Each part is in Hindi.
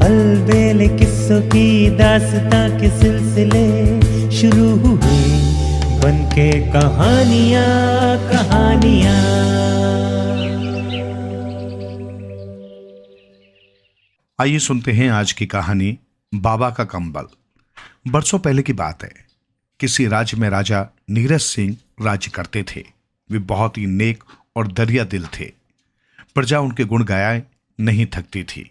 अलबेले किस्सों की दास्तां के सिलसिले शुरू हुए, बनके कहानियां कहानियां। आइए सुनते हैं आज की कहानी बाबा का कंबल। बरसों पहले की बात है। किसी राज्य में राजा नीरज सिंह राज्य करते थे। वे बहुत ही नेक और दरिया दिल थे। प्रजा उनके गुण गाए नहीं थकती थी।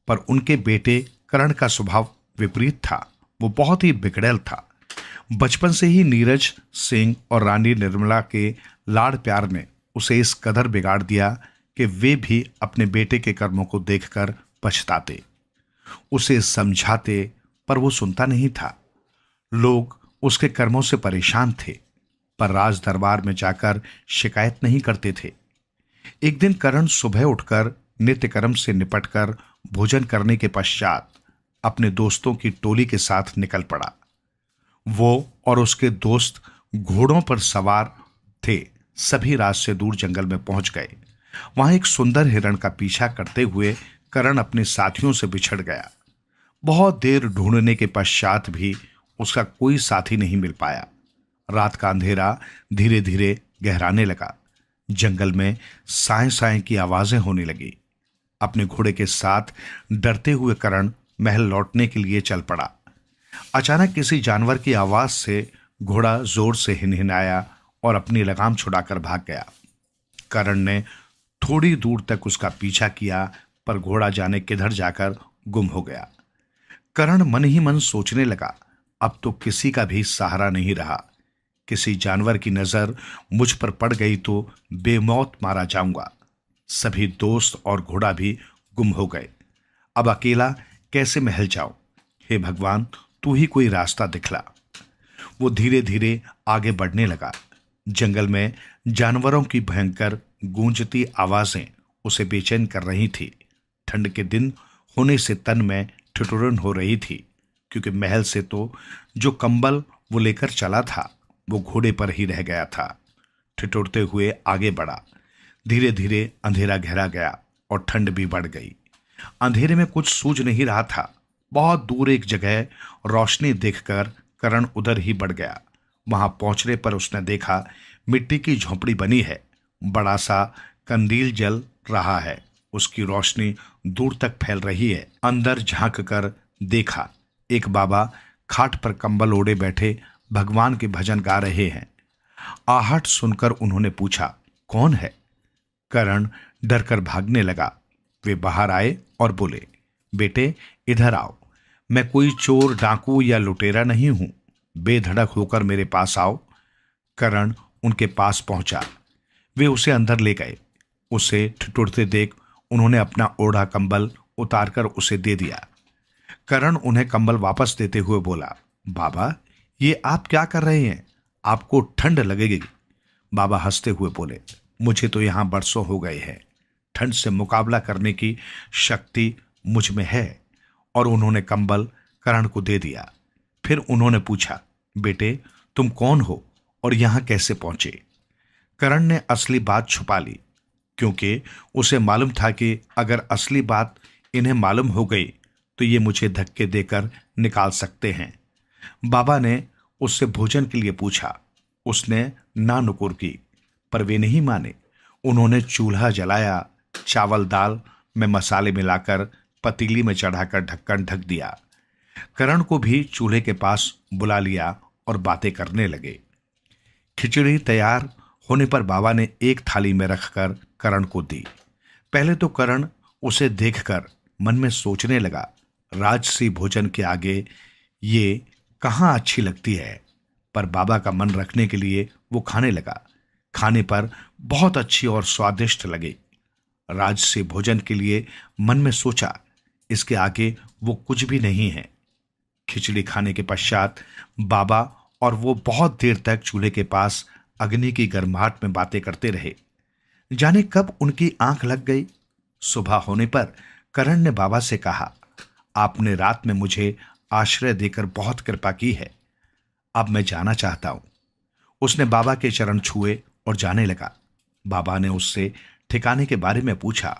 पर उनके बेटे करण का स्वभाव विपरीत था। वो बहुत ही बिगड़ैल था। बचपन से ही नीरज सिंह और रानी निर्मला के लाड़ प्यार ने उसे इस कदर बिगाड़ दिया कि वे भी अपने बेटे के कर्मों को देखकर पछताते, उसे समझाते, पर वो सुनता नहीं था। लोग उसके कर्मों से परेशान थे, पर राज दरबार में जाकर शिकायत नहीं करते थे। एक दिन करण सुबह उठकर नित्य कर्म से निपटकर भोजन करने के पश्चात अपने दोस्तों की टोली के साथ निकल पड़ा। वो और उसके दोस्त घोड़ों पर सवार थे। सभी रात से दूर जंगल में पहुंच गए। वहां एक सुंदर हिरण का पीछा करते हुए करण अपने साथियों से बिछड़ गया। बहुत देर ढूंढने के पश्चात भी उसका कोई साथी नहीं मिल पाया। रात का अंधेरा धीरे धीरे गहराने लगा। जंगल में साएं साएं की आवाजें होने लगी। अपने घोड़े के साथ डरते हुए करण महल लौटने के लिए चल पड़ा। अचानक किसी जानवर की आवाज से घोड़ा जोर से हिनहिनाया और अपनी लगाम छुड़ाकर भाग गया। करण ने थोड़ी दूर तक उसका पीछा किया, पर घोड़ा जाने किधर जाकर गुम हो गया। करण मन ही मन सोचने लगा, अब तो किसी का भी सहारा नहीं रहा। किसी जानवर की नजर मुझ पर पड़ गई तो बेमौत मारा जाऊंगा। सभी दोस्त और घोड़ा भी गुम हो गए। अब अकेला कैसे महल जाऊं? हे भगवान, तू ही कोई रास्ता दिखला। वो धीरे धीरे आगे बढ़ने लगा। जंगल में जानवरों की भयंकर गूंजती आवाजें उसे बेचैन कर रही थी। ठंड के दिन होने से तन में ठिठुरन हो रही थी, क्योंकि महल से तो जो कंबल वो लेकर चला था वो घोड़े पर ही रह गया था। ठिठुरते हुए आगे बढ़ा। धीरे धीरे अंधेरा गहरा गया और ठंड भी बढ़ गई। अंधेरे में कुछ सूझ नहीं रहा था। बहुत दूर एक जगह रोशनी देखकर करण उधर ही बढ़ गया। वहां पहुंचने पर उसने देखा मिट्टी की झोंपड़ी बनी है। बड़ा सा कंदील जल रहा है। उसकी रोशनी दूर तक फैल रही है। अंदर झांक कर देखा, एक बाबा खाट पर कंबल ओढ़े बैठे भगवान के भजन गा रहे हैं। आहट सुनकर उन्होंने पूछा, कौन है? करण डरकर भागने लगा। वे बाहर आए और बोले, बेटे इधर आओ। मैं कोई चोर, डाकू या लुटेरा नहीं हूं। बेधड़क होकर मेरे पास आओ। करण उनके पास पहुंचा। वे उसे अंदर ले गए। उसे ठिठुरते देख उन्होंने अपना ओढ़ा कंबल उतारकर उसे दे दिया। करण उन्हें कंबल वापस देते हुए बोला, बाबा ये आप क्या कर रहे हैं? आपको ठंड लगेगी। बाबा हंसते हुए बोले, मुझे तो यहां बरसों हो गए हैं। ठंड से मुकाबला करने की शक्ति मुझ में है। और उन्होंने कंबल करण को दे दिया। फिर उन्होंने पूछा, बेटे तुम कौन हो और यहां कैसे पहुंचे? करण ने असली बात छुपा ली, क्योंकि उसे मालूम था कि अगर असली बात इन्हें मालूम हो गई तो ये मुझे धक्के देकर निकाल सकते हैं। बाबा ने उससे भोजन के लिए पूछा। उसने ना नुकुर की, पर वे नहीं माने। उन्होंने चूल्हा जलाया, चावल दाल में मसाले मिलाकर पतीली में चढ़ाकर ढक्कन ढक दिया। करण को भी चूल्हे के पास बुला लिया और बातें करने लगे। खिचड़ी तैयार होने पर बाबा ने एक थाली में रखकर करण को दी। पहले तो करण उसे देखकर मन में सोचने लगा, राजसी भोजन के आगे ये कहाँ अच्छी लगती है। पर बाबा का मन रखने के लिए वो खाने लगा। खाने पर बहुत अच्छी और स्वादिष्ट लगी। राजसी भोजन के लिए मन में सोचा, इसके आगे वो कुछ भी नहीं है। खिचड़ी खाने के पश्चात बाबा और वो बहुत देर तक चूल्हे के पास अग्नि की गर्माहट में बातें करते रहे। जाने कब उनकी आंख लग गई। सुबह होने पर करण ने बाबा से कहा, आपने रात में मुझे आश्रय देकर बहुत कृपा की है। अब मैं जाना चाहता हूं। उसने बाबा के चरण छुए और जाने लगा। बाबा ने उससे ठिकाने के बारे में पूछा।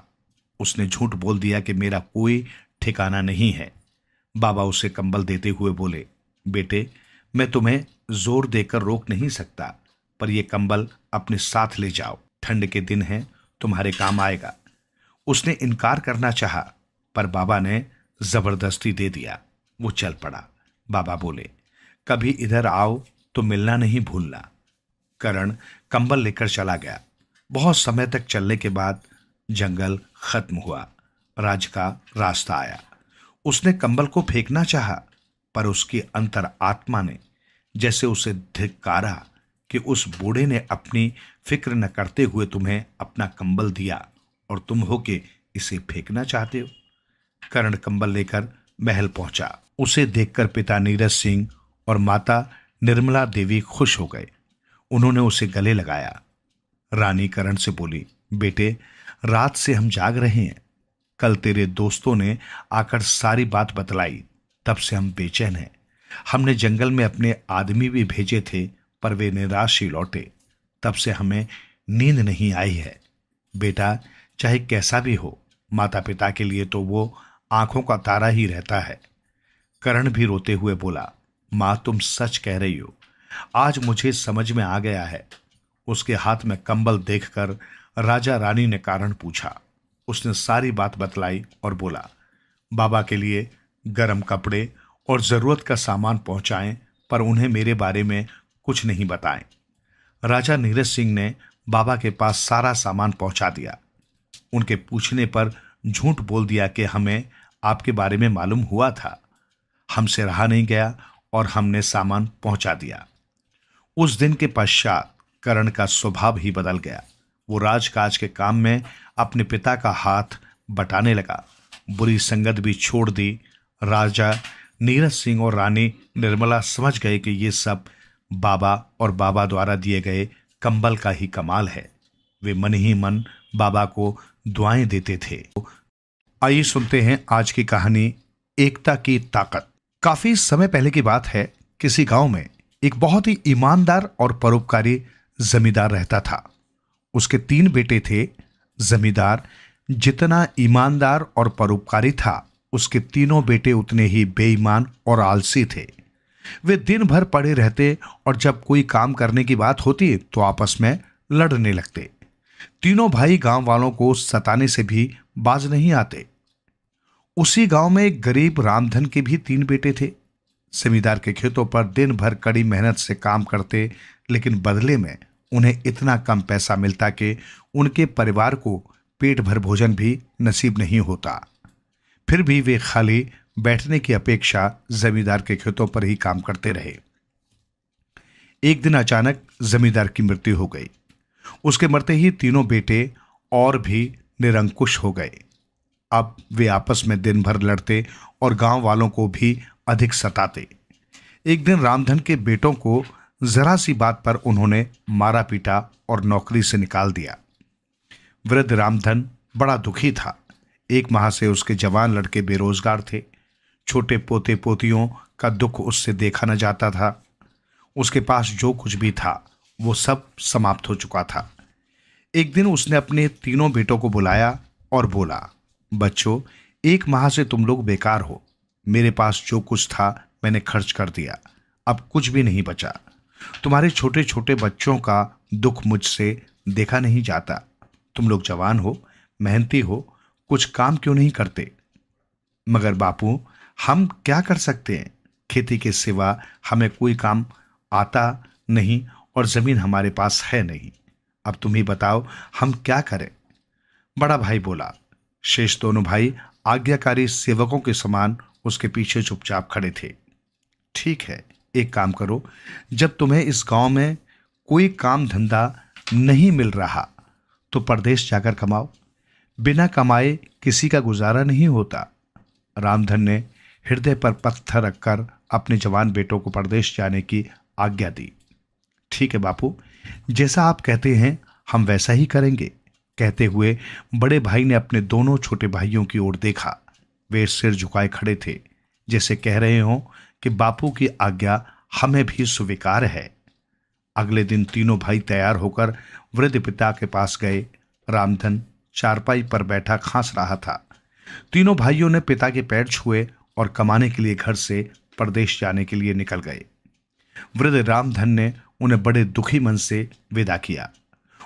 उसने झूठ बोल दिया कि मेरा कोई ठिकाना नहीं है। बाबा उसे कंबल देते हुए बोले, बेटे, मैं तुम्हें जोर देकर रोक नहीं सकता, पर यह कंबल अपने साथ ले जाओ, ठंड के दिन हैं, तुम्हारे काम आएगा। उसने इनकार करना चाहा, पर बाबा ने जबरदस्ती दे दिया। वो चल पड़ा। बाबा बोले, कभी इधर आओ तो मिलना नहीं भूलना। करण कंबल लेकर चला गया। बहुत समय तक चलने के बाद जंगल खत्म हुआ। राज का रास्ता आया। उसने कंबल को फेंकना चाहा, पर उसकी अंतर आत्मा ने जैसे उसे धिक्कारा कि उस बूढ़े ने अपनी फिक्र न करते हुए तुम्हें अपना कंबल दिया और तुम हो के इसे फेंकना चाहते हो। करण कंबल लेकर महल पहुंचा। उसे देखकर पिता नीरज सिंह और माता निर्मला देवी खुश हो गए। उन्होंने उसे गले लगाया। रानी करण से बोली, बेटे, रात से हम जाग रहे हैं। कल तेरे दोस्तों ने आकर सारी बात बतलाई, तब से हम बेचैन हैं। हमने जंगल में अपने आदमी भी भेजे थे, पर वे निराश ही लौटे। तब से हमें नींद नहीं आई है। बेटा, चाहे कैसा भी हो, माता पिता के लिए तो वो आंखों का तारा ही रहता है। करण भी रोते हुए बोला, मां, तुम सच कह रही हो। आज मुझे समझ में आ गया है। उसके हाथ में कंबल देखकर राजा रानी ने कारण पूछा। उसने सारी बात बतलाई और बोला, बाबा के लिए गर्म कपड़े और जरूरत का सामान पहुंचाएं, पर उन्हें मेरे बारे में कुछ नहीं बताएं। राजा नीरज सिंह ने बाबा के पास सारा सामान पहुंचा दिया। उनके पूछने पर झूठ बोल दिया कि हमें आपके बारे में मालूम हुआ था, हमसे रहा नहीं गया और हमने सामान पहुंचा दिया। उस दिन के पश्चात करण का स्वभाव ही बदल गया। वो राजकाज के काम में अपने पिता का हाथ बटाने लगा। बुरी संगत भी छोड़ दी। राजा नीरज सिंह और रानी निर्मला समझ गए कि ये सब बाबा और बाबा द्वारा दिए गए कंबल का ही कमाल है। वे मन ही मन बाबा को दुआएं देते थे। आइए सुनते हैं आज की कहानी, एकता की ताकत। काफी समय पहले की बात है। किसी गांव में एक बहुत ही ईमानदार और परोपकारी जमींदार रहता था। उसके 3 बेटे थे। जमींदार जितना ईमानदार और परोपकारी था, उसके तीनों बेटे उतने ही बेईमान और आलसी थे। वे दिन भर पड़े रहते और जब कोई काम करने की बात होती तो आपस में लड़ने लगते। तीनों भाई गांव वालों को सताने से भी बाज नहीं आते। उसी गांव में एक गरीब रामधन के भी 3 बेटे थे। जमींदार के खेतों पर दिन भर कड़ी मेहनत से काम करते, लेकिन बदले में उन्हें इतना कम पैसा मिलता कि उनके परिवार को पेट भर भोजन भी नसीब नहीं होता। फिर भी वे खाली बैठने की अपेक्षा जमींदार के खेतों पर ही काम करते रहे। एक दिन अचानक जमींदार की मृत्यु हो गई। उसके मरते ही तीनों बेटे और भी निरंकुश हो गए। अब वे आपस में दिन भर लड़ते और गांव वालों को भी अधिक सताते। एक दिन रामधन के बेटों को जरा सी बात पर उन्होंने मारा पीटा और नौकरी से निकाल दिया। वृद्ध रामधन बड़ा दुखी था। 1 माह से उसके जवान लड़के बेरोजगार थे। छोटे पोते पोतियों का दुख उससे देखा न जाता था। उसके पास जो कुछ भी था वो सब समाप्त हो चुका था। एक दिन उसने अपने तीनों बेटों को बुलाया और बोला, बच्चों, 1 माह से तुम लोग बेकार हो। मेरे पास जो कुछ था मैंने खर्च कर दिया, अब कुछ भी नहीं बचा। तुम्हारे छोटे छोटे बच्चों का दुख मुझसे देखा नहीं जाता। तुम लोग जवान हो, मेहनती हो, कुछ काम क्यों नहीं करते? मगर बापू, हम क्या कर सकते हैं? खेती के सिवा हमें कोई काम आता नहीं और जमीन हमारे पास है नहीं। अब तुम ही बताओ, हम क्या करें? बड़ा भाई बोला। शेष दोनों भाई आज्ञाकारी सेवकों के समान उसके पीछे चुपचाप खड़े थे। ठीक है, एक काम करो, जब तुम्हें इस गांव में कोई काम धंधा नहीं मिल रहा तो परदेश जाकर कमाओ। बिना कमाए किसी का गुजारा नहीं होता। रामधन ने हृदय पर पत्थर रखकर अपने जवान बेटों को परदेश जाने की आज्ञा दी। ठीक है बापू, जैसा आप कहते हैं हम वैसा ही करेंगे। कहते हुए बड़े भाई ने अपने दोनों छोटे भाइयों की ओर देखा। वे सिर झुकाए खड़े थे, जैसे कह रहे हों कि बापू की आज्ञा हमें भी स्वीकार है। अगले दिन तीनों भाई तैयार होकर वृद्ध पिता के पास गए। रामधन चारपाई पर बैठा खांस रहा था। तीनों भाइयों ने पिता के पैर छुए और कमाने के लिए घर से परदेश जाने के लिए निकल गए। वृद्ध रामधन ने उन्हें बड़े दुखी मन से विदा किया।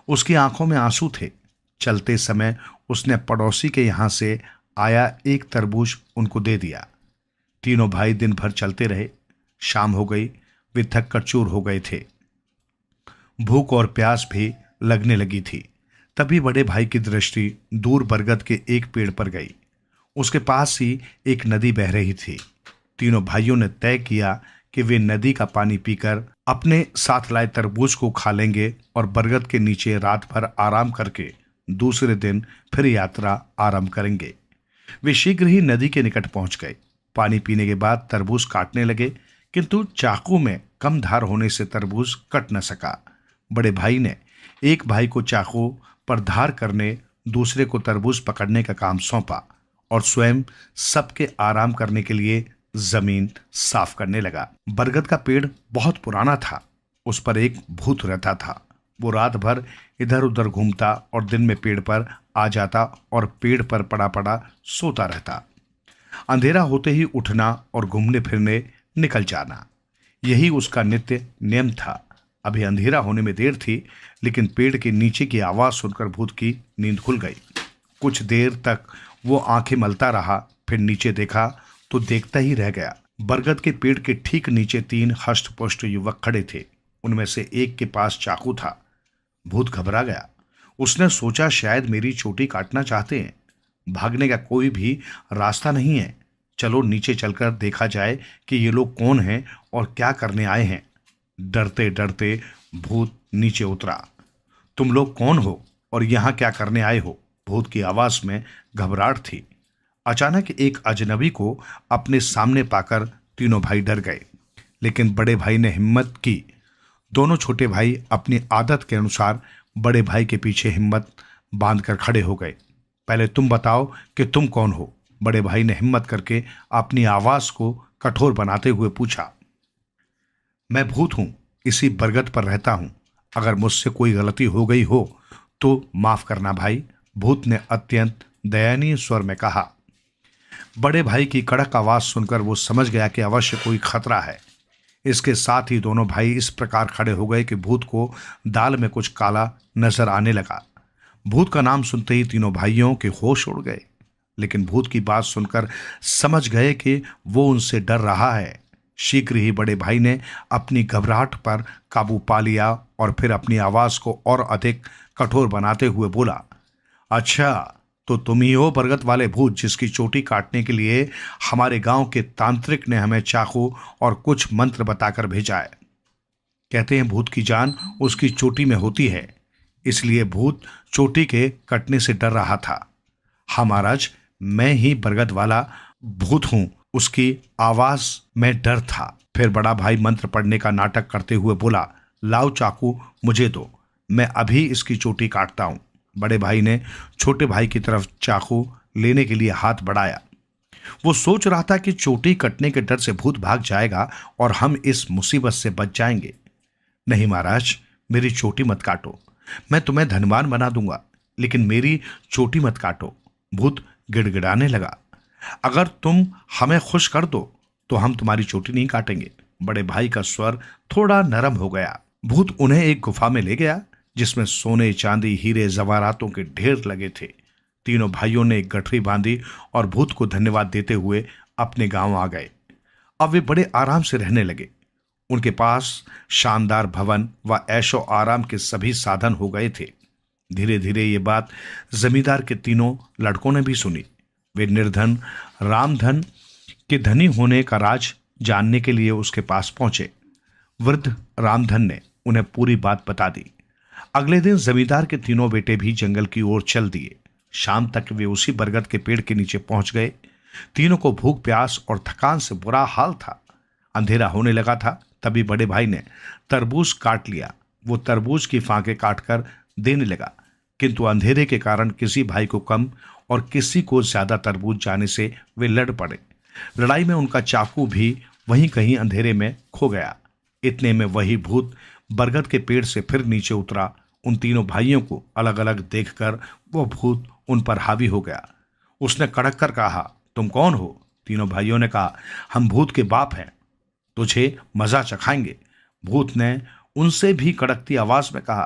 उसकी आंखों में आंसू थे। चलते समय उसने पड़ोसी के यहां से आया एक तरबूज उनको दे दिया। तीनों भाई दिन भर चलते रहे। शाम हो गई। वे थक कर चूर हो गए थे। भूख और प्यास भी लगने लगी थी। तभी बड़े भाई की दृष्टि दूर बरगद के एक पेड़ पर गई। उसके पास ही एक नदी बह रही थी। तीनों भाइयों ने तय किया कि वे नदी का पानी पीकर अपने साथ लाए तरबूज को खा लेंगे और बरगद के नीचे रात भर आराम करके दूसरे दिन फिर यात्रा आरंभ करेंगे। वे शीघ्र ही नदी के निकट पहुंच गए। पानी पीने के बाद तरबूज काटने लगे, किंतु चाकू में कम धार होने से तरबूज कट न सका। बड़े भाई ने एक भाई को चाकू पर धार करने, दूसरे को तरबूज पकड़ने का काम सौंपा और स्वयं सबके आराम करने के लिए जमीन साफ करने लगा। बरगद का पेड़ बहुत पुराना था। उस पर एक भूत रहता था। वो रात भर इधर उधर घूमता और दिन में पेड़ पर आ जाता और पेड़ पर पड़ा पड़ा सोता रहता। अंधेरा होते ही उठना और घूमने फिरने निकल जाना, यही उसका नित्य नियम था। अभी अंधेरा होने में देर थी, लेकिन पेड़ के नीचे की आवाज सुनकर भूत की नींद खुल गई। कुछ देर तक वो आंखें मलता रहा, फिर नीचे देखा तो देखता ही रह गया। बरगद के पेड़ के ठीक नीचे 3 हष्टपुष्ट युवक खड़े थे। उनमें से एक के पास चाकू था। भूत घबरा गया। उसने सोचा शायद मेरी चोटी काटना चाहते हैं। भागने का कोई भी रास्ता नहीं है। चलो नीचे चलकर देखा जाए कि ये लोग कौन हैं और क्या करने आए हैं। डरते डरते भूत नीचे उतरा। तुम लोग कौन हो और यहाँ क्या करने आए हो? भूत की आवाज में घबराहट थी। अचानक एक अजनबी को अपने सामने पाकर तीनों भाई डर गए, लेकिन बड़े भाई ने हिम्मत की। दोनों छोटे भाई अपनी आदत के अनुसार बड़े भाई के पीछे हिम्मत बांधकर खड़े हो गए। पहले तुम बताओ कि तुम कौन हो? बड़े भाई ने हिम्मत करके अपनी आवाज को कठोर बनाते हुए पूछा। मैं भूत हूं, इसी बरगद पर रहता हूं। अगर मुझसे कोई गलती हो गई हो तो माफ करना भाई, भूत ने अत्यंत दयनीय स्वर में कहा। बड़े भाई की कड़क आवाज सुनकर वो समझ गया कि अवश्य कोई खतरा है। इसके साथ ही दोनों भाई इस प्रकार खड़े हो गए कि भूत को दाल में कुछ काला नजर आने लगा। भूत का नाम सुनते ही तीनों भाइयों के होश उड़ गए, लेकिन भूत की बात सुनकर समझ गए कि वो उनसे डर रहा है। शीघ्र ही बड़े भाई ने अपनी घबराहट पर काबू पा लिया और फिर अपनी आवाज को और अधिक कठोर बनाते हुए बोला, अच्छा तो तुम ही हो बरगद वाले भूत जिसकी चोटी काटने के लिए हमारे गांव के तांत्रिक ने हमें चाकू और कुछ मंत्र बताकर भेजा है। कहते हैं भूत की जान उसकी चोटी में होती है, इसलिए भूत चोटी के कटने से डर रहा था। हाँ महाराज, मैं ही बरगद वाला भूत हूं, उसकी आवाज में डर था। फिर बड़ा भाई मंत्र पढ़ने का नाटक करते हुए बोला, लाओ चाकू मुझे दो, मैं अभी इसकी चोटी काटता हूं। बड़े भाई ने छोटे भाई की तरफ चाकू लेने के लिए हाथ बढ़ाया। वो सोच रहा था कि चोटी कटने के डर से भूत भाग जाएगा और हम इस मुसीबत से बच जाएंगे। नहीं महाराज, मेरी चोटी मत काटो, मैं तुम्हें धनवान बना दूंगा, लेकिन मेरी चोटी मत काटो। भूत गिड़गिड़ाने लगा। अगर तुम हमें खुश कर दो तो हम तुम्हारी चोटी नहीं काटेंगे। बड़े भाई का स्वर थोड़ा नरम हो गया। भूत उन्हें एक गुफा में ले गया जिसमें सोने चांदी हीरे जवाहरातों के ढेर लगे थे। तीनों भाइयों ने एक गठरी बांधी और भूत को धन्यवाद देते हुए अपने गांव आ गए। अब वे बड़े आराम से रहने लगे। उनके पास शानदार भवन व ऐशो आराम के सभी साधन हो गए थे। धीरे धीरे ये बात जमींदार के तीनों लड़कों ने भी सुनी। वे निर्धन रामधन के धनी होने का राज जानने के लिए उसके पास पहुंचे। वृद्ध रामधन ने उन्हें पूरी बात बता दी। अगले दिन जमींदार के तीनों बेटे भी जंगल की ओर चल दिए। शाम तक वे उसी बरगद के पेड़ के नीचे पहुंच गए। तीनों को भूख प्यास और थकान से बुरा हाल था। अंधेरा होने लगा था, तभी बड़े भाई ने तरबूज काट लिया। वो तरबूज की फांके काटकर देने लगा, किंतु अंधेरे के कारण किसी भाई को कम और किसी को ज्यादा तरबूज जाने से वे लड़ पड़े। लड़ाई में उनका चाकू भी वहीं कहीं अंधेरे में खो गया। इतने में वही भूत बरगद के पेड़ से फिर नीचे उतरा। उन तीनों भाइयों को अलग अलग देखकर वो भूत उन पर हावी हो गया। उसने कड़क कर कहा, तुम कौन हो? तीनों भाइयों ने कहा, हम भूत के बाप हैं, तुझे मजा चखाएंगे। भूत ने उनसे भी कड़कती आवाज में कहा,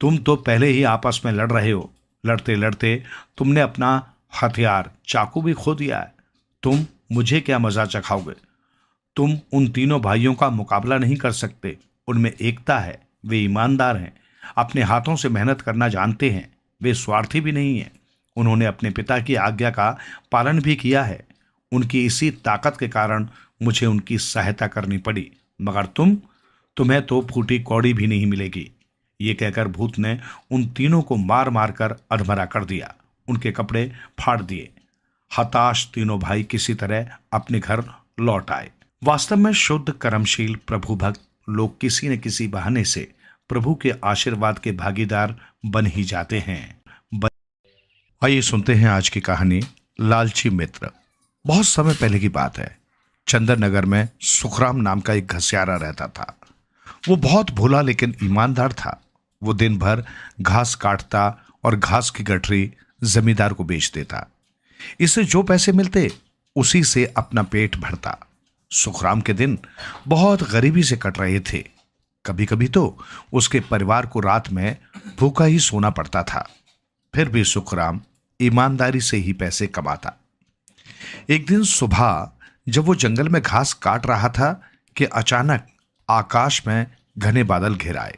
तुम तो पहले ही आपस में लड़ रहे हो, लड़ते लड़ते तुमने अपना हथियार चाकू भी खो दिया है, तुम मुझे क्या मजा चखाओगे? तुम उन तीनों भाइयों का मुकाबला नहीं कर सकते, उनमें एकता है, वे ईमानदार हैं, अपने हाथों से मेहनत करना जानते हैं, वे स्वार्थी भी नहीं हैं, उन्होंने अपने पिता की आज्ञा का पालन भी किया है। उनकी इसी ताकत के कारण मुझे उनकी सहायता करनी पड़ी, मगर तुम्हें तो फूटी कौड़ी भी नहीं मिलेगी। ये कहकर भूत ने उन तीनों को मार मार कर अधमरा कर दिया, उनके कपड़े फाड़ दिए। हताश तीनों भाई किसी तरह अपने घर लौट आए। वास्तव में शुद्ध कर्मशील प्रभु भक्त लोग किसी न किसी बहाने से प्रभु के आशीर्वाद के भागीदार बन ही जाते हैं। आइए सुनते हैं आज की कहानी, लालची मित्र। बहुत समय पहले की बात है। चंदन नगर में सुखराम नाम का एक घसियारा रहता था। वो बहुत भोला लेकिन ईमानदार था। वो दिन भर घास काटता और घास की गठरी जमींदार को बेच देता। इससे जो पैसे मिलते उसी से अपना पेट भरता। सुखराम के दिन बहुत गरीबी से कट रहे थे। कभी कभी तो उसके परिवार को रात में भूखा ही सोना पड़ता था। फिर भी सुखराम ईमानदारी से ही पैसे कमाता। एक दिन सुबह जब वो जंगल में घास काट रहा था कि अचानक आकाश में घने बादल घिर आए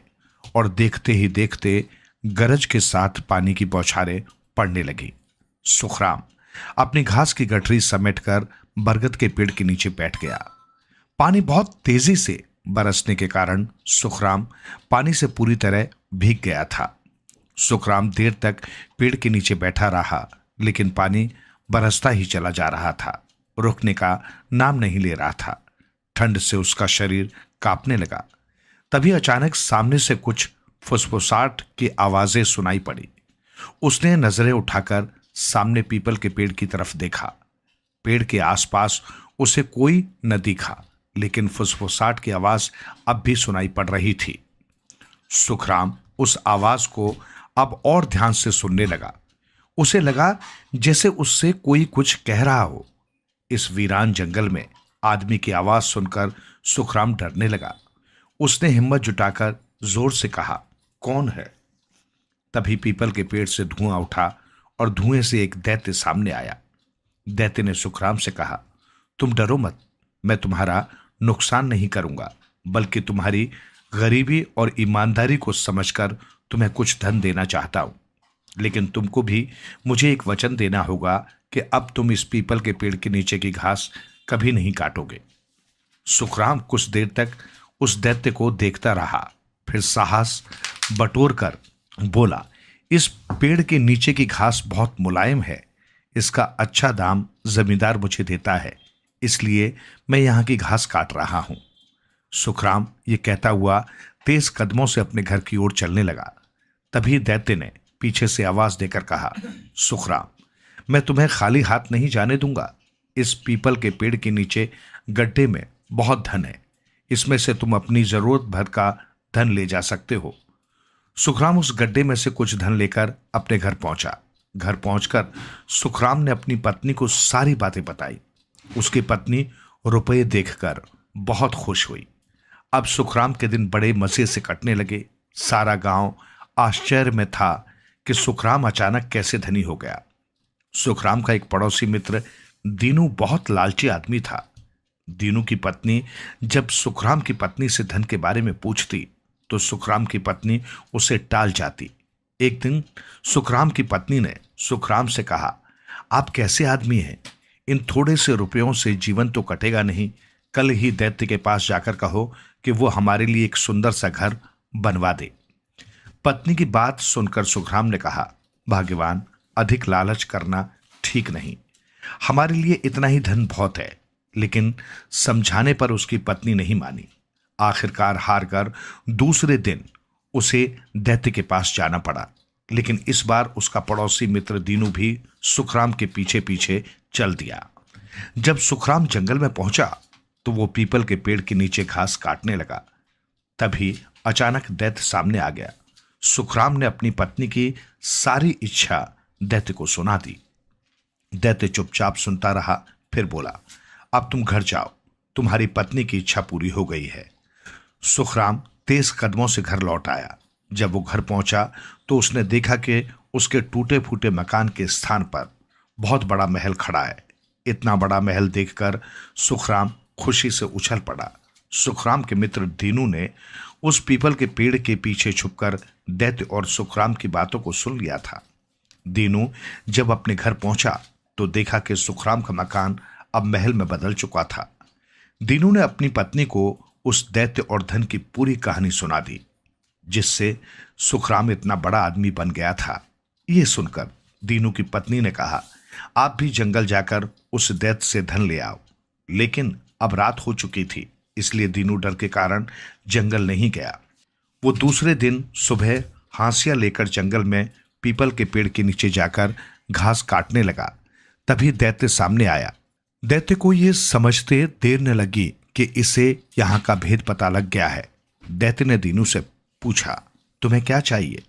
और देखते ही देखते गरज के साथ पानी की बौछारें पड़ने लगी। सुखराम अपनी घास की गठरी समेटकर बरगद के पेड़ के नीचे बैठ गया। पानी बहुत तेजी से बरसने के कारण सुखराम पानी से पूरी तरह भीग गया था। सुखराम देर तक पेड़ के नीचे बैठा रहा, लेकिन पानी बरसता ही चला जा रहा था, रुकने का नाम नहीं ले रहा था। ठंड से उसका शरीर कांपने लगा। तभी अचानक सामने से कुछ फुसफुसाहट की आवाजें सुनाई पड़ी। उसने नजरें उठाकर सामने पीपल के पेड़ की तरफ देखा। पेड़ के आसपास उसे कोई न दिखा, लेकिन फुसफुसाहट की आवाज अब भी सुनाई पड़ रही थी। सुखराम उस आवाज को अब और ध्यान से सुनने लगा। उसे लगा जैसे उससे कोई कुछ कह रहा हो। इस वीरान जंगल में आदमी की आवाज सुनकर सुखराम डरने लगा। उसने हिम्मत जुटाकर जोर से कहा, कौन है? तभी पीपल के पेड़ से धुआं उठा और धुएं से एक दैत्य सामने आया। दैत्य ने सुखराम से कहा, तुम डरो मत, मैं तुम्हारा नुकसान नहीं करूंगा, बल्कि तुम्हारी गरीबी और ईमानदारी को समझकर तुम्हें कुछ धन देना चाहता हूं। लेकिन तुमको भी मुझे एक वचन देना होगा कि अब तुम इस पीपल के पेड़ के नीचे की घास कभी नहीं काटोगे। सुखराम कुछ देर तक उस दैत्य को देखता रहा, फिर साहस बटोर कर बोला, इस पेड़ के नीचे की घास बहुत मुलायम है, इसका अच्छा दाम जमींदार मुझे देता है, इसलिए मैं यहाँ की घास काट रहा हूं। सुखराम ये कहता हुआ तेज कदमों से अपने घर की ओर चलने लगा। तभी दैत्य ने पीछे से आवाज देकर कहा, सुखराम, मैं तुम्हें खाली हाथ नहीं जाने दूंगा। इस पीपल के पेड़ के नीचे गड्ढे में बहुत धन है, इसमें से तुम अपनी जरूरत भर का धन ले जा सकते हो। सुखराम उस गड्ढे में से कुछ धन लेकर अपने घर पहुंचा। घर पहुंचकर सुखराम ने अपनी पत्नी को सारी बातें बताई। उसकी पत्नी रुपए देखकर बहुत खुश हुई। अब सुखराम के दिन बड़े मजे से कटने लगे। सारा गांव आश्चर्य में था कि सुखराम अचानक कैसे धनी हो गया। सुखराम का एक पड़ोसी मित्र दीनू बहुत लालची आदमी था। दीनू की पत्नी जब सुखराम की पत्नी से धन के बारे में पूछती तो सुखराम की पत्नी उसे टाल जाती। एक दिन सुखराम की पत्नी ने सुखराम से कहा, आप कैसे आदमी हैं? इन थोड़े से रुपयों से जीवन तो कटेगा नहीं। कल ही दैत्य के पास जाकर कहो कि वो हमारे लिए एक सुंदर सा घर बनवा दे। पत्नी की बात सुनकर सुखराम ने कहा, भाग्यवान, अधिक लालच करना ठीक नहीं, हमारे लिए इतना ही धन बहुत है। लेकिन समझाने पर उसकी पत्नी नहीं मानी। आखिरकार हार कर दूसरे दिन उसे दैत्य के पास जाना पड़ा। लेकिन इस बार उसका पड़ोसी मित्र दीनू भी सुखराम के पीछे पीछे चल दिया। जब सुखराम जंगल में पहुंचा तो वो पीपल के पेड़ के नीचे घास काटने लगा। तभी अचानक दैत्य सामने आ गया। सुखराम ने अपनी पत्नी की सारी इच्छा दैत्य को सुना दी। दैत्य चुपचाप सुनता रहा, फिर बोला, अब तुम घर जाओ, तुम्हारी पत्नी की इच्छा पूरी हो गई है। सुखराम तेज कदमों से घर लौट आया। जब वो घर पहुंचा तो उसने देखा कि उसके टूटे फूटे मकान के स्थान पर बहुत बड़ा महल खड़ा है। इतना बड़ा महल देखकर सुखराम खुशी से उछल पड़ा। सुखराम के मित्र दीनू ने उस पीपल के पेड़ के पीछे छुपकर दैत्य और सुखराम की बातों को सुन लिया था। दीनू जब अपने घर पहुंचा तो देखा कि सुखराम का मकान अब महल में बदल चुका था। दीनू ने अपनी पत्नी को उस दैत्य और धन की पूरी कहानी सुना दी, जिससे सुखराम इतना बड़ा आदमी बन गया था। ये सुनकर दीनू की पत्नी ने कहा, आप भी जंगल जाकर उस दैत्य से धन ले आओ। लेकिन अब रात हो चुकी थी, इसलिए दीनू डर के कारण जंगल नहीं गया। वो दूसरे दिन सुबह हांसिया लेकर जंगल में पीपल के पेड़ के नीचे जाकर घास काटने लगा। तभी दैत्य सामने आया। दैत्य को ये समझते देर न लगी कि इसे यहाँ का भेद पता लग गया है। दैत्य ने दीनू से पूछा, तुम्हें क्या चाहिए?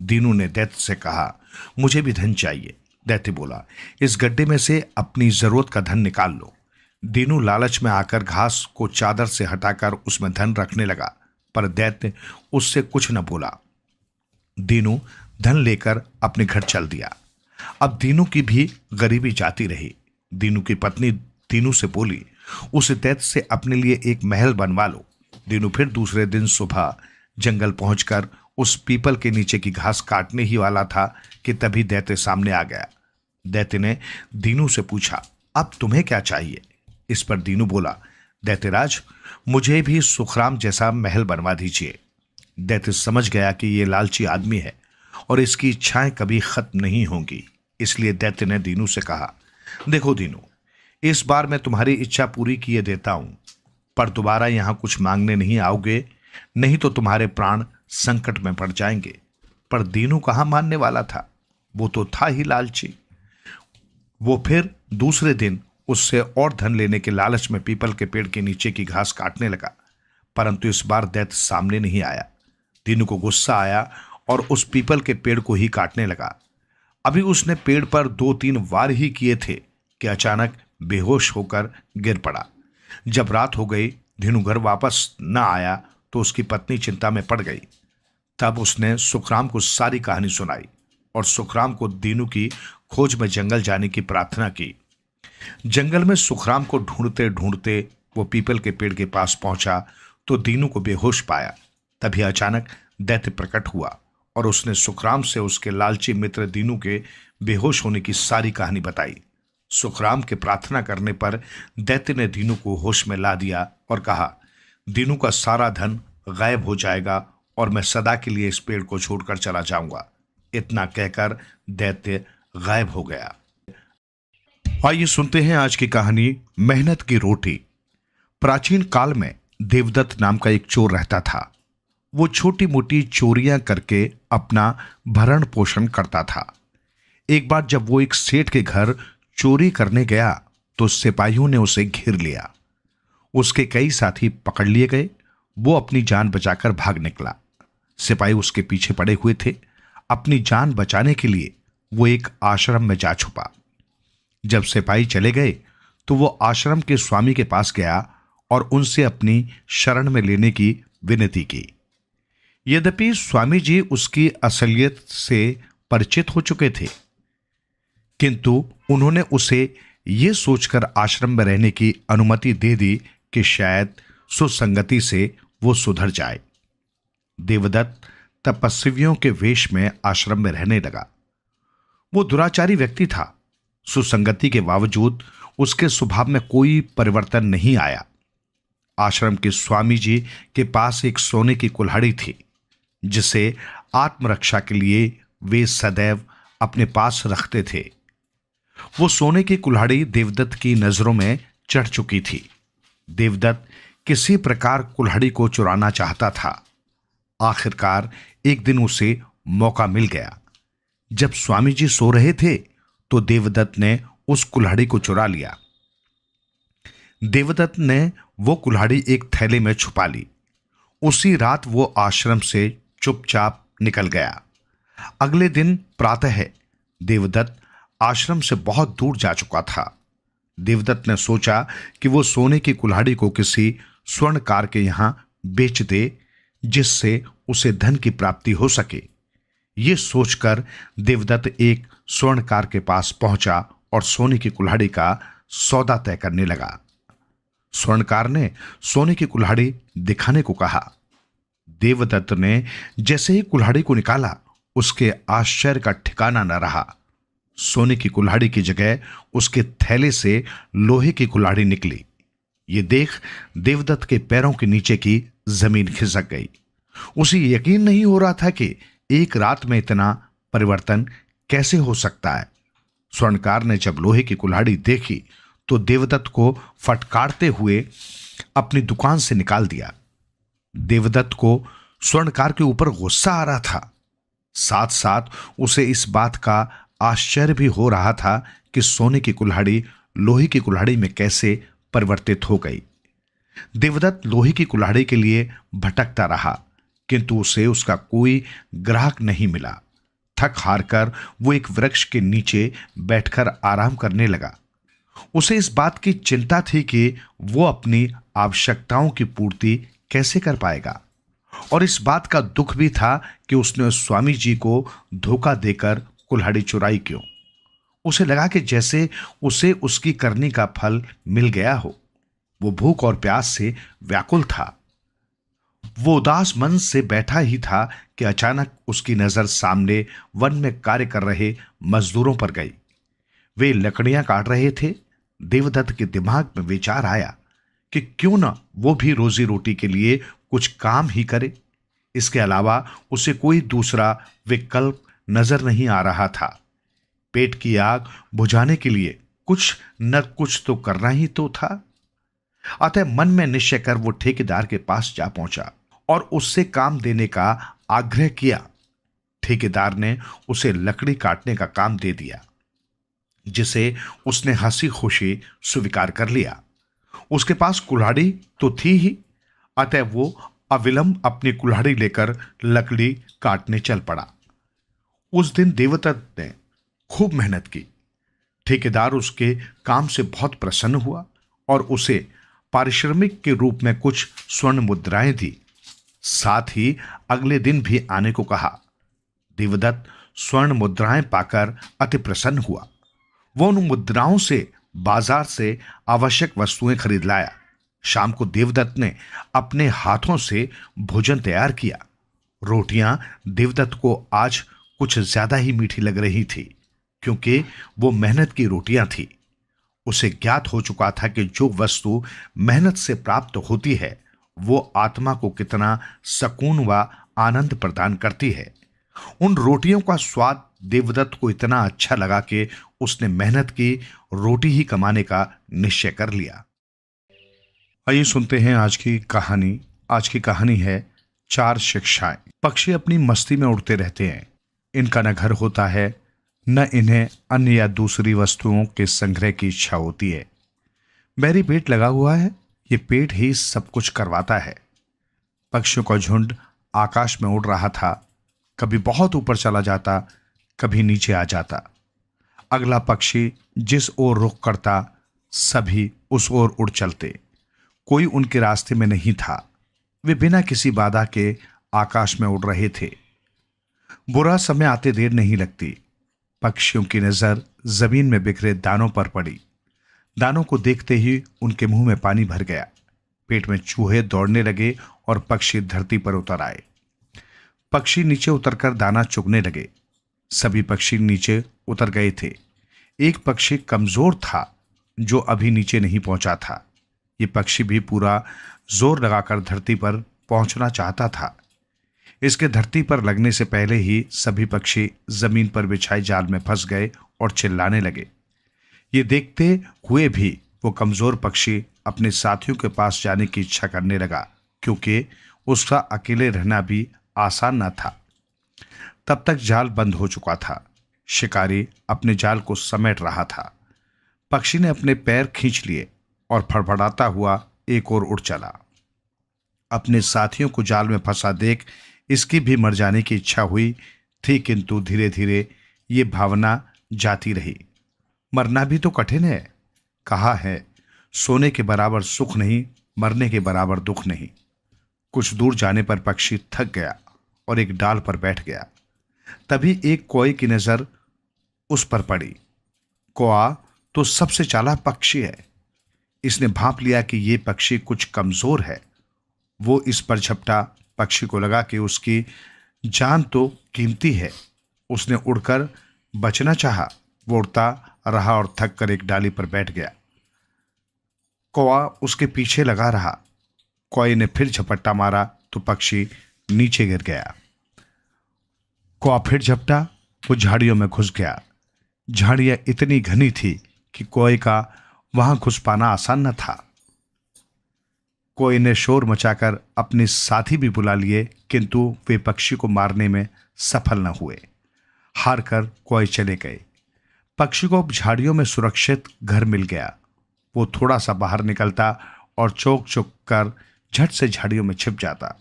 दीनू ने दैत्य से कहा, मुझे भी धन चाहिए। दैत्य बोला, इस गड्ढे में से अपनी जरूरत का धन निकाल लो। दीनू लालच में आकर घास को चादर से हटाकर उसमें धन रखने लगा, पर दैत्य उससे कुछ न बोला। दीनू धन लेकर अपने घर चल दिया। अब दीनू की भी गरीबी जाती रही। दीनू की पत्नी दीनू से बोली, उस दैत्य से अपने लिए एक महल बनवा लो। दीनू फिर दूसरे दिन सुबह जंगल पहुंचकर उस पीपल के नीचे की घास काटने ही वाला था कि तभी दैत्य सामने आ गया। दैत्य ने दीनू से पूछा, अब तुम्हें क्या चाहिए? इस पर दीनू बोला, दैत्यराज, मुझे भी सुखराम जैसा महल बनवा दीजिए। दैत्य समझ गया कि ये लालची आदमी है और इसकी इच्छाएं कभी खत्म नहीं होंगी। इसलिए दैत्य ने दीनू से कहा, देखो दीनू, इस बार मैं तुम्हारी इच्छा पूरी किए देता हूं, पर दोबारा यहां कुछ मांगने नहीं आओगे, नहीं तो तुम्हारे प्राण संकट में पड़ जाएंगे। पर दीनू कहां मानने वाला था, वो तो था ही लालची। वो फिर दूसरे दिन उससे और धन लेने के लालच में पीपल के पेड़ के नीचे की घास काटने लगा, परंतु इस बार दैत्य सामने नहीं आया। दीनू को गुस्सा आया और उस पीपल के पेड़ को ही काटने लगा। अभी उसने पेड़ पर 2-3 वार ही किए थे कि अचानक बेहोश होकर गिर पड़ा। जब रात हो गई, दीनू घर वापस न आया तो उसकी पत्नी चिंता में पड़ गई। तब उसने सुखराम को सारी कहानी सुनाई और सुखराम को दीनू की खोज में जंगल जाने की प्रार्थना की। जंगल में सुखराम को ढूंढते ढूंढते वो पीपल के पेड़ के पास पहुंचा तो दीनू को बेहोश पाया। तभी अचानक दैत्य प्रकट हुआ और उसने सुखराम से उसके लालची मित्र दीनू के बेहोश होने की सारी कहानी बताई। सुखराम के प्रार्थना करने पर दैत्य ने दीनू को होश में ला दिया और कहा, दीनू का सारा धन गायब हो जाएगा और मैं सदा के लिए इस पेड़ को छोड़कर चला जाऊंगा। इतना कहकर दैत्य गायब हो गया। आइए सुनते हैं आज की कहानी, मेहनत की रोटी। प्राचीन काल में देवदत्त नाम का एक चोर रहता था। वो छोटी मोटी चोरियां करके अपना भरण पोषण करता था। एक बार जब वो एक सेठ के घर चोरी करने गया तो सिपाहियों ने उसे घेर लिया। उसके कई साथी पकड़ लिए गए। वो अपनी जान बचाकर भाग निकला। सिपाही उसके पीछे पड़े हुए थे। अपनी जान बचाने के लिए वो एक आश्रम में जा छुपा। जब सिपाही चले गए तो वो आश्रम के स्वामी के पास गया और उनसे अपनी शरण में लेने की विनती की। यद्यपि स्वामी जी उसकी असलियत से परिचित हो चुके थे, किंतु उन्होंने उसे ये सोचकर आश्रम में रहने की अनुमति दे दी कि शायद सुसंगति से वो सुधर जाए। देवदत्त तपस्वियों के वेश में आश्रम में रहने लगा। वो दुराचारी व्यक्ति था। सुसंगति के बावजूद उसके स्वभाव में कोई परिवर्तन नहीं आया। आश्रम के स्वामी जी के पास एक सोने की कुल्हाड़ी थी, जिसे आत्मरक्षा के लिए वे सदैव अपने पास रखते थे। वो सोने की कुल्हाड़ी देवदत्त की नजरों में चढ़ चुकी थी। देवदत्त किसी प्रकार कुल्हाड़ी को चुराना चाहता था। आखिरकार एक दिन उसे मौका मिल गया। जब स्वामी जी सो रहे थे तो देवदत्त ने उस कुल्हाड़ी को चुरा लिया। देवदत्त ने वो कुल्हाड़ी एक थैले में छुपा ली। उसी रात वो आश्रम से चुपचाप निकल गया। अगले दिन प्रातः देवदत्त आश्रम से बहुत दूर जा चुका था। देवदत्त ने सोचा कि वो सोने की कुल्हाड़ी को किसी स्वर्णकार के यहां बेच दे, जिससे उसे धन की प्राप्ति हो सके। ये सोचकर देवदत्त एक स्वर्णकार के पास पहुंचा और सोने की कुल्हाड़ी का सौदा तय करने लगा। स्वर्णकार ने सोने की कुल्हाड़ी दिखाने को कहा। देवदत्त ने जैसे ही कुल्हाड़ी को निकाला, उसके आश्चर्य का ठिकाना न रहा। सोने की कुल्हाड़ी की जगह उसके थैले से लोहे की कुल्हाड़ी निकली। ये देख देवदत्त के पैरों के नीचे की जमीन खिसक गई। उसे यकीन नहीं हो रहा था कि एक रात में इतना परिवर्तन कैसे हो सकता है। स्वर्णकार ने जब लोहे की कुल्हाड़ी देखी तो देवदत्त को फटकारते हुए अपनी दुकान से निकाल दिया। देवदत्त को स्वर्णकार के ऊपर गुस्सा आ रहा था, साथ साथ उसे इस बात का आश्चर्य भी हो रहा था कि सोने की कुल्हाड़ी लोहे की कुल्हाड़ी में कैसे परिवर्तित हो गई। देवदत्त लोहे की कुल्हाड़ी के लिए भटकता रहा, किंतु उसे उसका कोई ग्राहक नहीं मिला। थक हार कर वो एक वृक्ष के नीचे बैठकर आराम करने लगा। उसे इस बात की चिंता थी कि वो अपनी आवश्यकताओं की पूर्ति कैसे कर पाएगा, और इस बात का दुख भी था कि उसने स्वामी जी को धोखा देकर कुल्हाड़ी चुराई क्यों। उसे लगा कि जैसे उसे उसकी करनी का फल मिल गया हो। वो भूख और प्यास से व्याकुल था। वो उदास मन से बैठा ही था कि अचानक उसकी नजर सामने वन में कार्य कर रहे मजदूरों पर गई। वे लकड़ियां काट रहे थे। देवदत्त के दिमाग में विचार आया कि क्यों न वो भी रोजी रोटी के लिए कुछ काम ही करे। इसके अलावा उसे कोई दूसरा विकल्प नजर नहीं आ रहा था। पेट की आग बुझाने के लिए कुछ न कुछ तो करना ही तो था। अतः मन में निश्चय कर वो ठेकेदार के पास जा पहुंचा और उससे काम देने का आग्रह किया। ठेकेदार ने उसे लकड़ी काटने का काम दे दिया, जिसे उसने हंसी खुशी स्वीकार कर लिया। उसके पास कुल्हाड़ी तो थी ही, अतः वो अविलंब अपनी कुल्हाड़ी लेकर लकड़ी काटने चल पड़ा। उस दिन देवदत्त ने खूब मेहनत की। ठेकेदार उसके काम से बहुत प्रसन्न हुआ और उसे पारिश्रमिक के रूप में कुछ स्वर्ण मुद्राएं दी। साथ ही अगले दिन भी आने को कहा। देवदत्त स्वर्ण मुद्राएं पाकर अति प्रसन्न हुआ। वो उन मुद्राओं से बाजार से आवश्यक वस्तुएं खरीद लाया। शाम को देवदत्त ने अपने हाथों से भोजन तैयार किया। रोटियां देवदत्त को आज कुछ ज्यादा ही मीठी लग रही थी, क्योंकि वो मेहनत की रोटियां थी। उसे ज्ञात हो चुका था कि जो वस्तु मेहनत से प्राप्त होती है वो आत्मा को कितना सुकून व आनंद प्रदान करती है। उन रोटियों का स्वाद देवदत्त को इतना अच्छा लगा कि उसने मेहनत की रोटी ही कमाने का निश्चय कर लिया। आइए सुनते हैं आज की कहानी। आज की कहानी है 4 शिक्षाएं। पक्षी अपनी मस्ती में उड़ते रहते हैं। इनका न घर होता है, न इन्हें अन्य या दूसरी वस्तुओं के संग्रह की इच्छा होती है। बैरी पेट लगा हुआ है, ये पेट ही सब कुछ करवाता है। पक्षियों का झुंड आकाश में उड़ रहा था। कभी बहुत ऊपर चला जाता, कभी नीचे आ जाता। अगला पक्षी जिस ओर रुख करता, सभी उस ओर उड़ चलते। कोई उनके रास्ते में नहीं था। वे बिना किसी बाधा के आकाश में उड़ रहे थे। बुरा समय आते देर नहीं लगती। पक्षियों की नजर जमीन में बिखरे दानों पर पड़ी। दानों को देखते ही उनके मुंह में पानी भर गया। पेट में चूहे दौड़ने लगे और पक्षी धरती पर उतर आए। पक्षी नीचे उतरकर दाना चुगने लगे। सभी पक्षी नीचे उतर गए थे। एक पक्षी कमजोर था जो अभी नीचे नहीं पहुंचा था। ये पक्षी भी पूरा जोर लगाकर धरती पर पहुंचना चाहता था। इसके धरती पर लगने से पहले ही सभी पक्षी जमीन पर बिछाए जाल में फंस गए और चिल्लाने लगे। ये देखते हुए भी वो कमजोर पक्षी अपने साथियों के पास जाने की इच्छा करने लगा, क्योंकि उसका अकेले रहना भी आसान न था। तब तक जाल बंद हो चुका था। शिकारी अपने जाल को समेट रहा था। पक्षी ने अपने पैर खींच लिए और फड़फड़ाता हुआ एक ओर उड़ चला। अपने साथियों को जाल में फंसा देख इसकी भी मर जाने की इच्छा हुई थी, किंतु धीरे धीरे ये भावना जाती रही। मरना भी तो कठिन है। कहा है, सोने के बराबर सुख नहीं, मरने के बराबर दुख नहीं। कुछ दूर जाने पर पक्षी थक गया और एक डाल पर बैठ गया। तभी एक कौए की नजर उस पर पड़ी। कौआ तो सबसे चालाक पक्षी है। इसने भांप लिया कि ये पक्षी कुछ कमजोर है। वो इस पर झपटा। पक्षी को लगा कि उसकी जान तो कीमती है। उसने उड़कर बचना चाहा। वो उड़ता रहा और थक कर एक डाली पर बैठ गया। कौआ उसके पीछे लगा रहा। कौए ने फिर झपट्टा मारा तो पक्षी नीचे गिर गया। कौआ फिर झपटा, वो झाड़ियों में घुस गया। झाड़ियां इतनी घनी थी कि कौए का वहां घुस पाना आसान न था। कौए ने शोर मचाकर अपने साथी भी बुला लिए, किंतु वे पक्षी को मारने में सफल न हुए। हार कर कौए चले गए। पक्षी को अब झाड़ियों में सुरक्षित घर मिल गया। वो थोड़ा सा बाहर निकलता और चौक चौक कर झट से झाड़ियों में छिप जाता।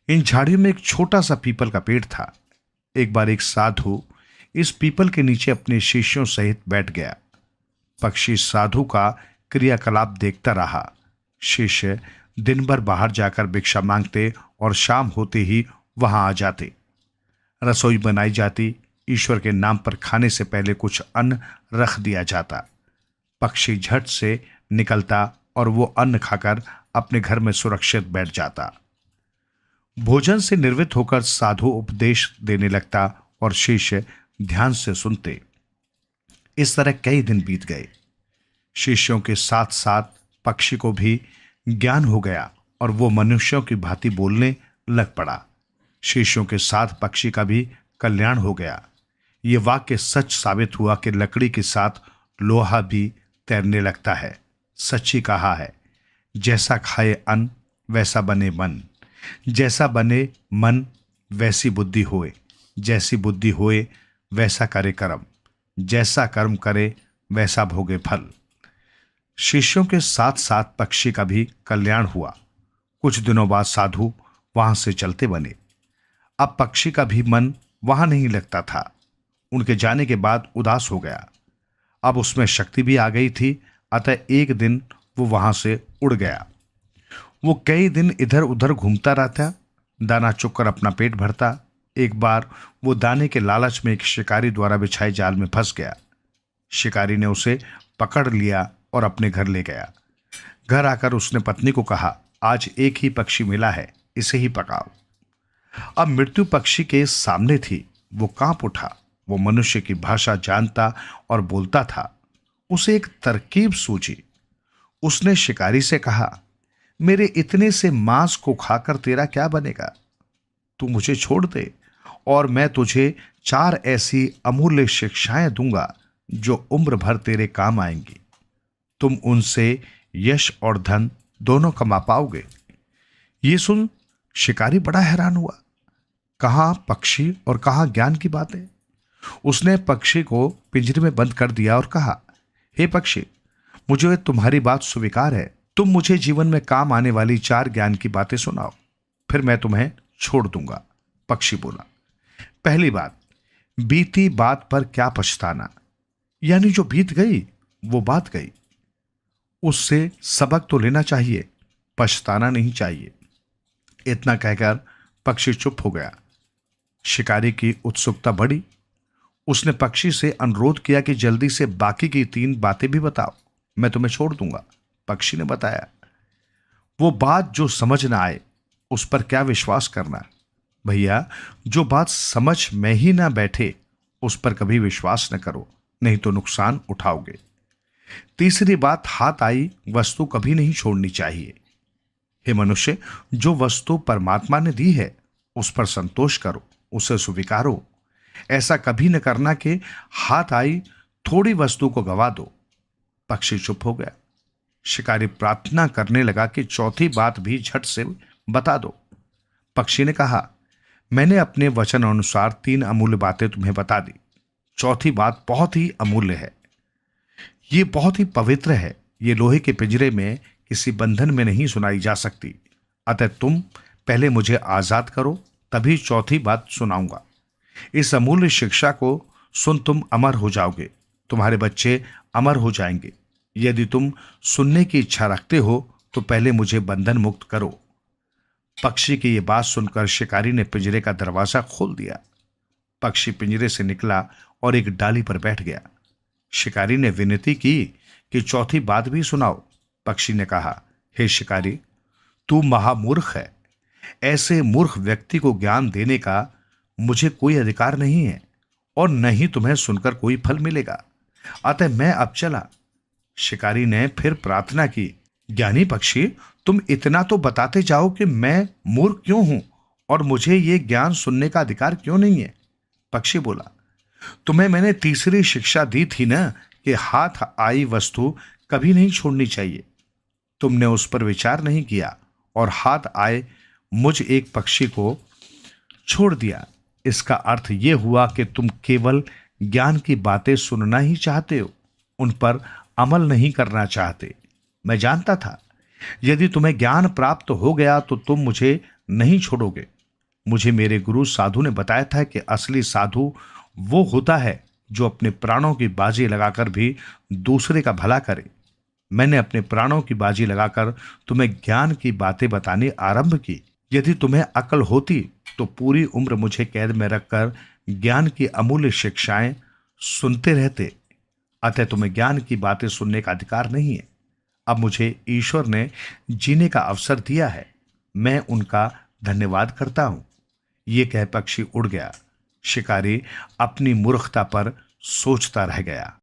इन झाड़ियों में एक छोटा सा पीपल का पेड़ था। एक बार एक साधु इस पीपल के नीचे अपने शिष्यों सहित बैठ गया। पक्षी साधु का क्रियाकलाप देखता रहा। शिष्य दिन भर बाहर जाकर भिक्षा मांगते और शाम होते ही वहां आ जाते। रसोई बनाई जाती। ईश्वर के नाम पर खाने से पहले कुछ अन्न रख दिया जाता। पक्षी झट से निकलता और वो अन्न खाकर अपने घर में सुरक्षित बैठ जाता। भोजन से निर्वृत्त होकर साधु उपदेश देने लगता और शिष्य ध्यान से सुनते। इस तरह कई दिन बीत गए। शिष्यों के साथ साथ पक्षी को भी ज्ञान हो गया और वो मनुष्यों की भांति बोलने लग पड़ा। शिष्यों के साथ पक्षी का भी कल्याण हो गया। ये वाक्य सच साबित हुआ कि लकड़ी के साथ लोहा भी तैरने लगता है। सच्ची कहा है, जैसा खाए अन्न वैसा बने मन, जैसा बने मन वैसी बुद्धि होए, जैसी बुद्धि होए वैसा करे कर्म, जैसा कर्म करे वैसा भोगे फल। शिष्यों के साथ साथ पक्षी का भी कल्याण हुआ। कुछ दिनों बाद साधु वहां से चलते बने। अब पक्षी का भी मन वहां नहीं लगता था। उनके जाने के बाद उदास हो गया। अब उसमें शक्ति भी आ गई थी, अतः एक दिन वो वहां से उड़ गया। वो कई दिन इधर उधर घूमता रहता, दाना चुगकर अपना पेट भरता। एक बार वो दाने के लालच में एक शिकारी द्वारा बिछाए जाल में फंस गया। शिकारी ने उसे पकड़ लिया और अपने घर ले गया। घर आकर उसने पत्नी को कहा, आज एक ही पक्षी मिला है, इसे ही पकाओ। अब मृत्यु पक्षी के सामने थी। वो कांप उठा। वो मनुष्य की भाषा जानता और बोलता था। उसे एक तरकीब सूझी। उसने शिकारी से कहा, मेरे इतने से मांस को खाकर तेरा क्या बनेगा? तू मुझे छोड़ दे और मैं तुझे 4 ऐसी अमूल्य शिक्षाएं दूंगा जो उम्र भर तेरे काम आएंगी। तुम उनसे यश और धन दोनों कमा पाओगे। ये सुन शिकारी बड़ा हैरान हुआ। कहां पक्षी और कहां ज्ञान की बातें। उसने पक्षी को पिंजरे में बंद कर दिया और कहा, हे पक्षी, मुझे तुम्हारी बात स्वीकार है। तुम मुझे जीवन में काम आने वाली 4 ज्ञान की बातें सुनाओ, फिर मैं तुम्हें छोड़ दूंगा। पक्षी बोला, पहली बात, बीती बात पर क्या पछताना, यानी जो बीत गई वो बात गई, उससे सबक तो लेना चाहिए, पछताना नहीं चाहिए। इतना कहकर पक्षी चुप हो गया। शिकारी की उत्सुकता बढ़ी। उसने पक्षी से अनुरोध किया कि जल्दी से बाकी की 3 बातें भी बताओ, मैं तुम्हें छोड़ दूंगा। पक्षी ने बताया, वो बात जो समझ ना आए उस पर क्या विश्वास करना। भैया, जो बात समझ में ही ना बैठे उस पर कभी विश्वास न करो, नहीं तो नुकसान उठाओगे। तीसरी बात, हाथ आई वस्तु कभी नहीं छोड़नी चाहिए। हे मनुष्य, जो वस्तु परमात्मा ने दी है उस पर संतोष करो, उसे स्वीकारो। ऐसा कभी न करना कि हाथ आई थोड़ी वस्तु को गवा दो। पक्षी चुप हो गया। शिकारी प्रार्थना करने लगा कि चौथी बात भी झट से बता दो। पक्षी ने कहा, मैंने अपने वचन अनुसार 3 अमूल्य बातें तुम्हें बता दी। चौथी बात बहुत ही अमूल्य है। ये बहुत ही पवित्र है। ये लोहे के पिंजरे में किसी बंधन में नहीं सुनाई जा सकती। अतः तुम पहले मुझे आजाद करो, तभी चौथी बात सुनाऊंगा। इस अमूल्य शिक्षा को सुन, तुम अमर हो जाओगे, तुम्हारे बच्चे अमर हो जाएंगे। यदि तुम सुनने की इच्छा रखते हो तो पहले मुझे बंधन मुक्त करो। पक्षी की यह बात सुनकर शिकारी ने पिंजरे का दरवाजा खोल दिया। पक्षी पिंजरे से निकला और एक डाली पर बैठ गया। शिकारी ने विनती की कि चौथी बात भी सुनाओ। पक्षी ने कहा, हे शिकारी, तू महामूर्ख है। ऐसे मूर्ख व्यक्ति को ज्ञान देने का मुझे कोई अधिकार नहीं है और न ही तुम्हें सुनकर कोई फल मिलेगा, अतः मैं अब चला। शिकारी ने फिर प्रार्थना की, ज्ञानी पक्षी, तुम इतना तो बताते जाओ कि मैं मूर्ख क्यों हूं और मुझे ये ज्ञान सुनने का अधिकार क्यों नहीं है। पक्षी बोला, तुम्हें मैंने तीसरी शिक्षा दी थी ना कि हाथ आई वस्तु कभी नहीं छोड़नी चाहिए। तुमने उस पर विचार नहीं किया और हाथ आए मुझ एक पक्षी को छोड़ दिया। इसका अर्थ यह हुआ कि तुम केवल ज्ञान की बातें सुनना ही चाहते हो, उन पर अमल नहीं करना चाहते। मैं जानता था यदि तुम्हें ज्ञान प्राप्त हो गया तो तुम मुझे नहीं छोड़ोगे। मुझे मेरे गुरु साधु ने बताया था कि असली साधु वो होता है जो अपने प्राणों की बाजी लगाकर भी दूसरे का भला करे। मैंने अपने प्राणों की बाजी लगाकर तुम्हें ज्ञान की बातें बतानी आरंभ की। यदि तुम्हें अकल होती तो पूरी उम्र मुझे कैद में रखकर ज्ञान की अमूल्य शिक्षाएं सुनते रहते। अतः तुम्हें ज्ञान की बातें सुनने का अधिकार नहीं है। अब मुझे ईश्वर ने जीने का अवसर दिया है, मैं उनका धन्यवाद करता हूं। ये कह पक्षी उड़ गया। शिकारी अपनी मूर्खता पर सोचता रह गया।